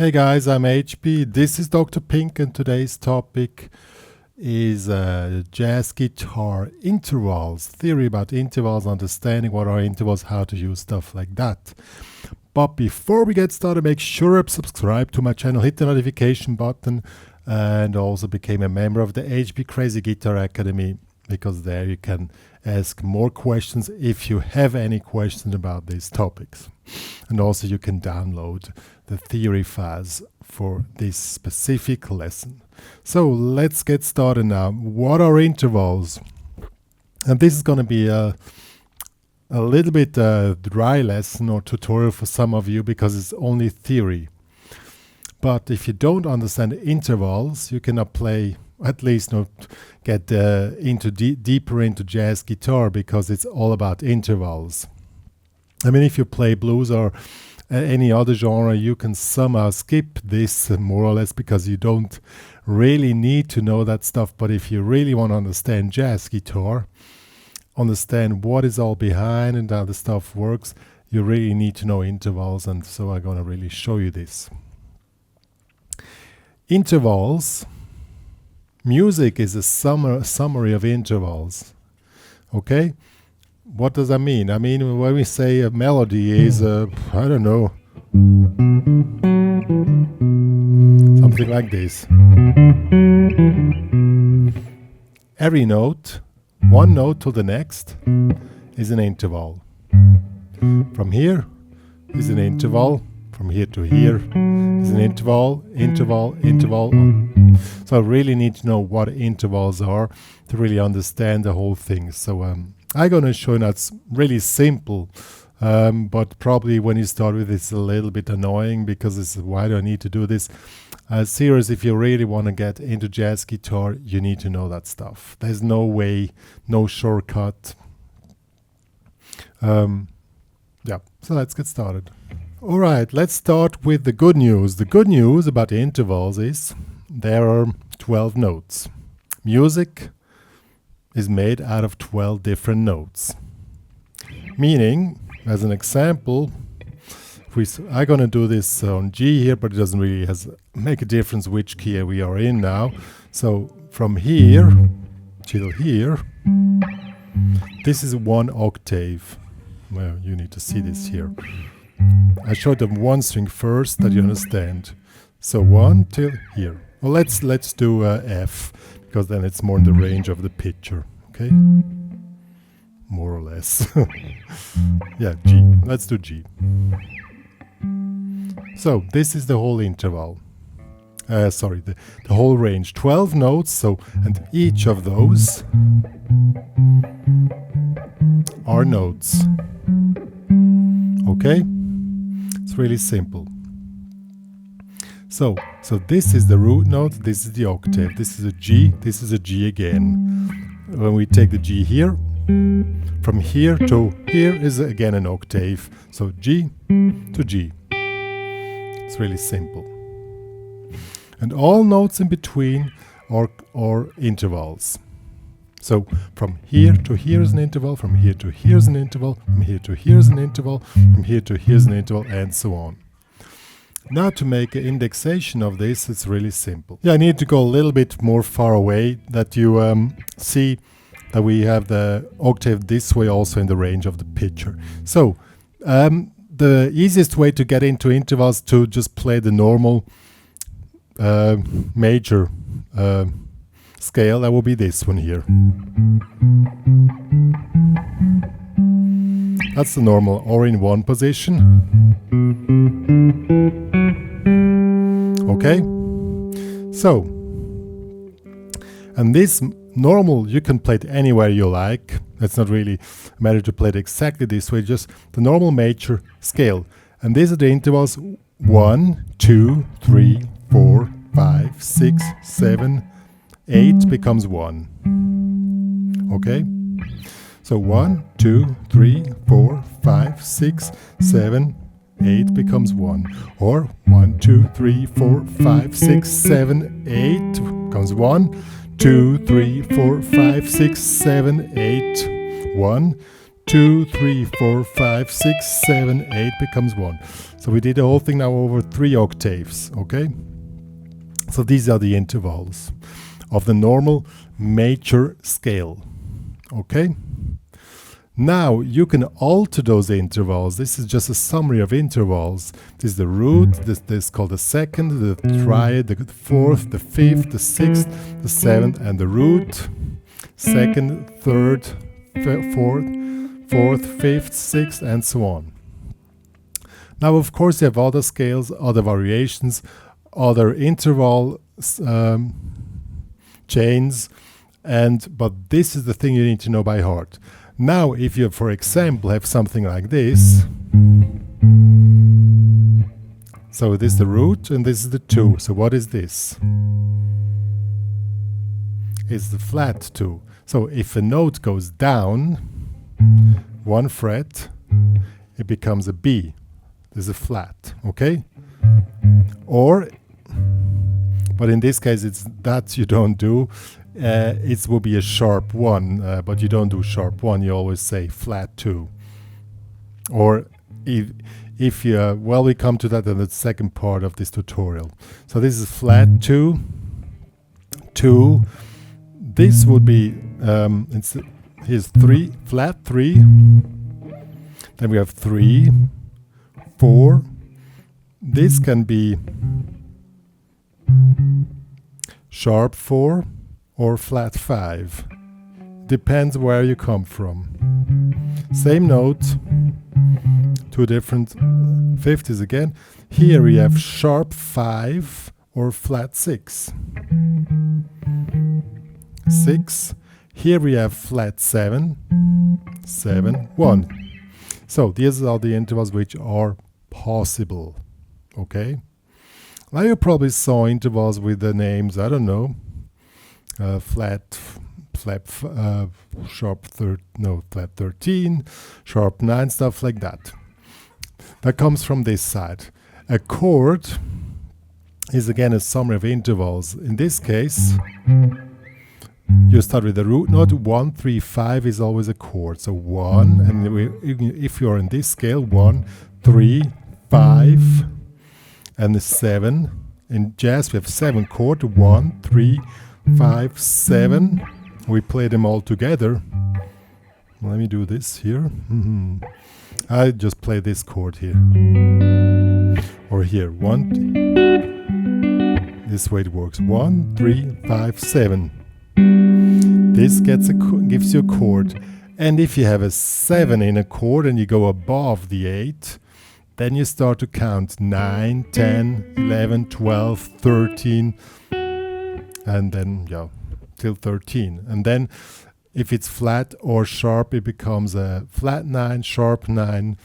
Hey guys, I'm HP. This is Dr. Pink, and today's topic is jazz guitar intervals, theory about intervals, understanding what are intervals, how to use stuff like that. But before we get started, make sure to subscribe to my channel, hit the notification button, and also become a member of the HPCrazy Guitar Academy, because there you can ask more questions if you have any questions about these topics. And also you can download the theory files for this specific lesson. So let's get started now. What are intervals? And this is going to be a little bit dry lesson or tutorial for some of you because it's only theory. But if you don't understand intervals, you cannot play, at least not get deeper into jazz guitar, because it's all about intervals. I mean, if you play blues or any other genre, you can somehow skip this more or less because you don't really need to know that stuff. But if you really want to understand jazz guitar, understand what is all behind and how the stuff works, you really need to know intervals, and so I'm going to really show you this. Intervals. Music is a summary of intervals. Okay? What does that mean? I mean, when we say a melody is, I don't know, something like this. Every note, one note to the next, is an interval. From here is an interval. From here to here is an interval, interval, interval. So I really need to know what intervals are to really understand the whole thing. So I'm going to show you that's really simple, but probably when you start with it's a little bit annoying because it's why do I need to do this? Serious, if you really want to get into jazz guitar, you need to know that stuff. There's no way, no shortcut. Yeah, so let's get started. All right, let's start with the good news. The good news about the intervals is there are 12 notes. Music is made out of 12 different notes. Meaning, as an example, I'm going to do this on G here, but it doesn't really make a difference which key we are in now. So from here till here, this is one octave. Well, you need to see this here. I showed them one string first that you understand. So 1 till here. Well, let's do F, because then it's more in the range of the picture. Okay, more or less. Yeah, G. Let's do G. So this is the whole interval. The whole range. 12 notes. So, and each of those are notes. Okay. It's really simple. So this is the root note, this is the octave, this is a G, this is a G again. When we take the G here, from here to here is again an octave. So G to G. It's really simple. And all notes in between are intervals. So from here to here is an interval, from here to here is an interval, from here to here is an interval, from here to here is an interval, and so on. Now to make an indexation of this, it's really simple. Yeah, I need to go a little bit more far away that you see that we have the octave this way also in the range of the picture. So the easiest way to get into intervals to just play the normal major scale, that will be this one here. That's the normal or in one position. Okay, so, and this normal you can play it anywhere you like. It's not really a matter to play it exactly this way, just the normal major scale. And these are the intervals 1, 2, 3, 4, 5, 6, 7, 8 becomes 1. Okay? So 1, 2, 3, 4, 5, 6, 7, 8 becomes 1. Or 1, 2, 3, 4, 5, 6, 7, 8 becomes 1. 2, 3, 4, 5, 6, 7, 8. 1, 2, 3, 4, 5, 6, 7, 8 becomes 1. So we did the whole thing now over 3 octaves, okay? So these are the intervals of the normal major scale, okay? Now you can alter those intervals. This is just a summary of intervals. This is the root, this is called the second, the triad, the fourth, the fifth, the sixth, the seventh, and the root, second, third, fourth, fifth, sixth, and so on. Now, of course, you have other scales, other variations, other interval chains, but this is the thing you need to know by heart. Now, if you, for example, have something like this, so this is the root and this is the 2. So what is this? It's the flat 2. So if a note goes down 1 fret, it becomes a B. This is a flat, okay? Or, but in this case, it's that you don't do. It will be a sharp 1, but you don't do sharp 1. You always say flat 2. Or if you, well, we come to that in the second part of this tutorial. So this is flat 2, 2. This would be, here's 3, flat 3. Then we have 3, 4. This can be sharp 4 or flat 5. Depends where you come from. Same note, 2 different 50s again. Here we have sharp 5 or flat 6. 6. Here we have flat 7, 7, 1. So these are the intervals which are possible. Okay? Now you probably saw intervals with the names, I don't know, flat 13, sharp 9, stuff like that. That comes from this side. A chord is again a summary of intervals. In this case, you start with the root note. 1, 3, 5 is always a chord. So 1, and if you're in this scale, 1, 3, 5, and 7. In jazz, we have 7 chords. 1, 3, 5, 7. We play them all together. Let me do this here. I just play this chord here. Or here. 1. This way it works. 1, 3, 5, 7. This gives you a chord. And if you have a 7 in a chord and you go above the 8, then you start to count 9, 10, 11, 12, 13, and then, yeah, till 13. And then if it's flat or sharp, it becomes a flat 9, sharp 9,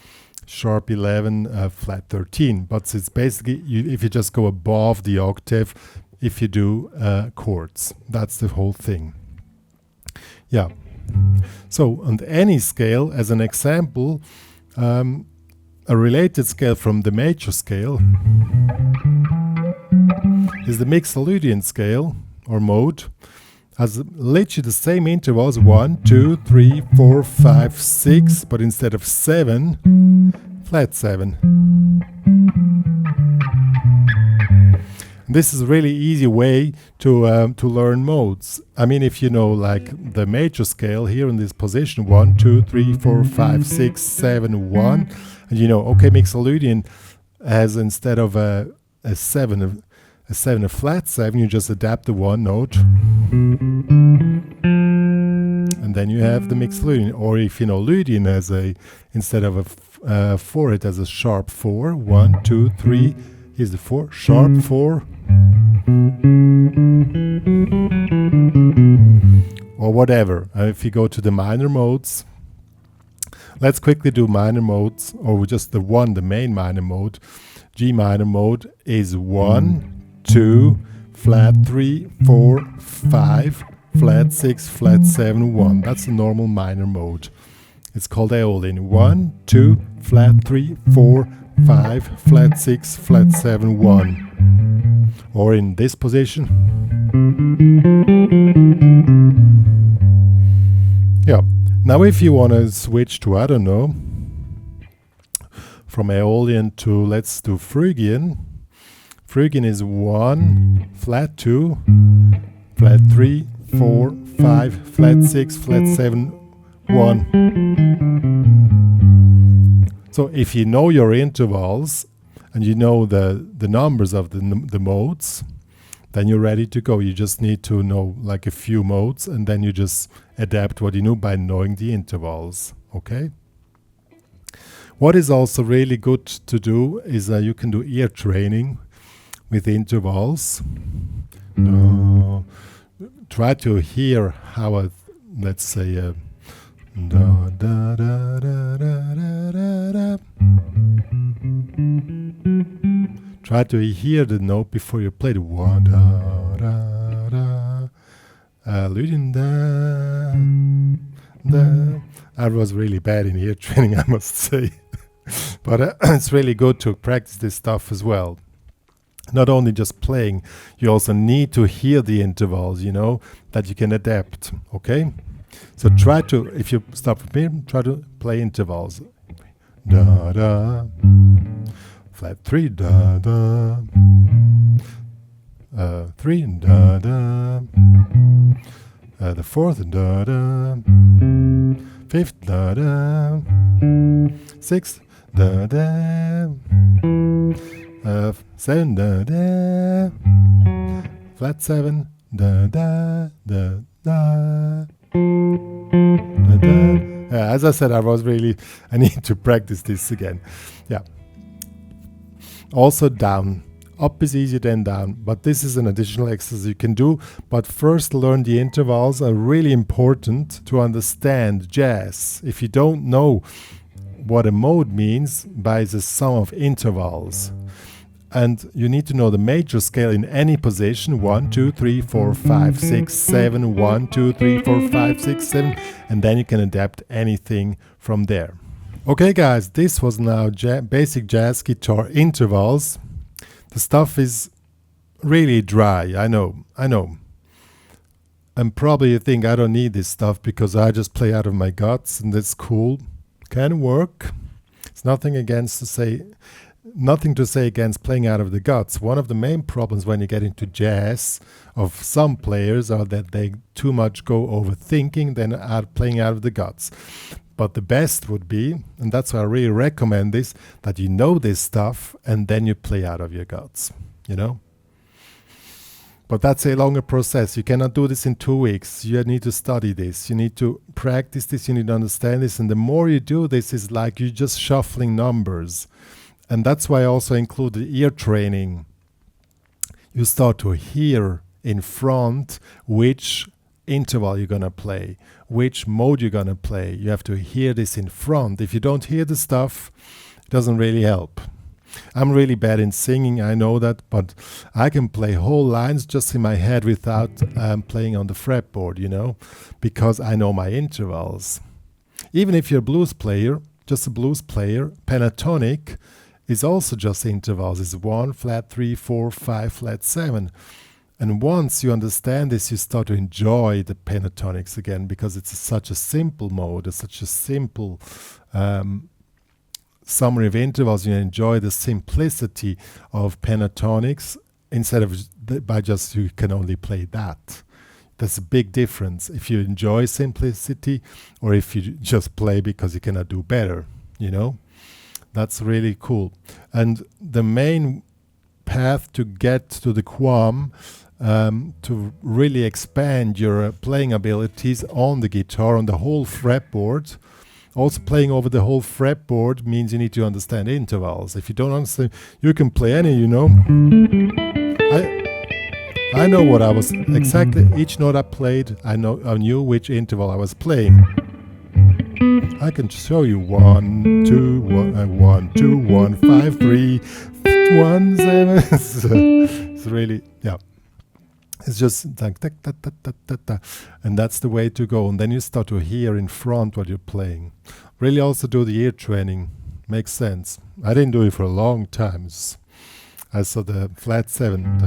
sharp 11, flat 13. But it's basically, if you just go above the octave, if you do chords. That's the whole thing. Yeah. So on any scale, as an example, a related scale from the major scale is the Mixolydian scale or mode. Has literally the same intervals, 1, 2, 3, 4, 5, 6, but instead of 7, flat 7. This is a really easy way to learn modes. I mean, if you know like the major scale here in this position, 1, 2, 3, 4, 5, 6, 7, 1, and you know, okay, Mixolydian has instead of a 7, a flat 7, you just adapt the 1 note, and then you have the Mixolydian. Or if you know Lydian has instead of a 4, it has a sharp 4, 1, 2, 3. Here's the 4, sharp 4. Or whatever. If you go to the minor modes, let's quickly do minor modes, or just the main minor mode. G minor mode is 1, 2, flat 3, 4, 5, flat 6, flat 7, 1. That's the normal minor mode. It's called Aeolian. 1, 2, flat 3, 4, 5, flat 6, flat 7, 1. Or in this position. Yeah. Now if you want to switch to, I don't know, from Aeolian to, let's do Phrygian. Phrygian is 1, flat 2, flat 3, 4, 5, flat 6, flat 7, 1. So if you know your intervals and you know the numbers of the modes, then you're ready to go. You just need to know like a few modes, and then you just adapt what you know by knowing the intervals. Okay? What is also really good to do is you can do ear training with intervals. Try to hear how let's say da, da, da, da, da, da, da. Try to hear the note before you play the one. Da, da, da. Da. I was really bad in ear training, I must say. But it's really good to practice this stuff as well. Not only just playing, you also need to hear the intervals, you know, that you can adapt. Okay? So try to, if you start from here, try to play intervals. Da da, flat 3, da da, 3, da da, the 4th, da da, 5th, da da, 6th, da da, 7, da da, flat 7, da da, da da. As I said, I need to practice this again. Yeah. Also down. Up is easier than down, but this is an additional exercise you can do. But first, learn the intervals are really important to understand jazz. If you don't know what a mode means by the sum of intervals, and you need to know the major scale in any position, 1, 2, 3, 4, 5, 6, 7, 1, 2, 3, 4, 5, 6, 7, and then you can adapt anything from there. Okay guys, this was now basic jazz guitar intervals. The stuff is really dry, I know. And probably you think I don't need this stuff because I just play out of my guts, and that's cool. Can work. It's nothing to say against playing out of the guts. One of the main problems when you get into jazz of some players are that they too much go overthinking than playing out of the guts. But the best would be, and that's why I really recommend this, that you know this stuff and then you play out of your guts, you know? But that's a longer process. You cannot do this in 2 weeks. You need to study this. You need to practice this. You need to understand this. And the more you do this, it's like you're just shuffling numbers. And that's why I also include the ear training. You start to hear in front which interval you're going to play, which mode you're going to play. You have to hear this in front. If you don't hear the stuff, it doesn't really help. I'm really bad in singing, I know that, but I can play whole lines just in my head without playing on the fretboard, you know, because I know my intervals. Even if you're a blues player, just a blues player, pentatonic is also just intervals. It's 1, flat 3, 4, 5, flat 7. And once you understand this, you start to enjoy the pentatonics again, because it's such a simple mode, it's such a simple summary of intervals. You enjoy the simplicity of pentatonics instead of by just you can only play that. That's a big difference if you enjoy simplicity or if you just play because you cannot do better, you know. That's really cool. And the main path to get to the QAM, to really expand your playing abilities on the guitar, on the whole fretboard. Also playing over the whole fretboard means you need to understand intervals. If you don't understand, you can play any, you know. I know what I was, exactly each note I played, I knew which interval I was playing. I can show you 1, 2, 1, 1, 2, 1, 5, 3, 1, 7. It's really, yeah. It's just like da, da, da, da, da, da. And that's the way to go. And then you start to hear in front what you're playing. Really also do the ear training. Makes sense. I didn't do it for a long time. I saw the flat 7.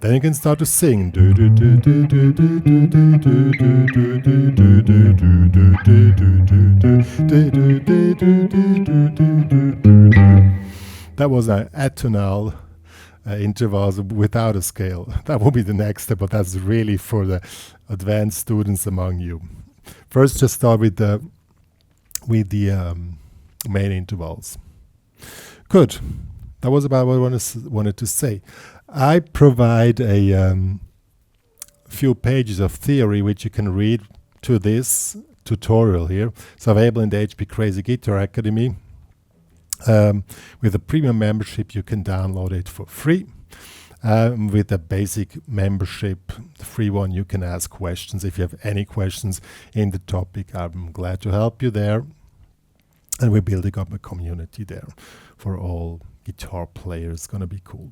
Then you can start to sing. That was an atonal intervals without a scale. That will be the next step, but that's really for the advanced students among you. First, just start with the main intervals. Good. That was about what I wanted to say. I provide a few pages of theory which you can read to this tutorial here. It's available in the HPCrazy Guitar Academy. With a premium membership, you can download it for free. With a basic membership, the free one, you can ask questions. If you have any questions in the topic, I'm glad to help you there. And we're building up a community there for all guitar players. It's going to be cool.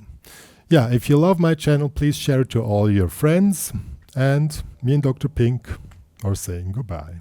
Yeah, if you love my channel, please share it to all your friends. And me and Dr. Pink are saying goodbye.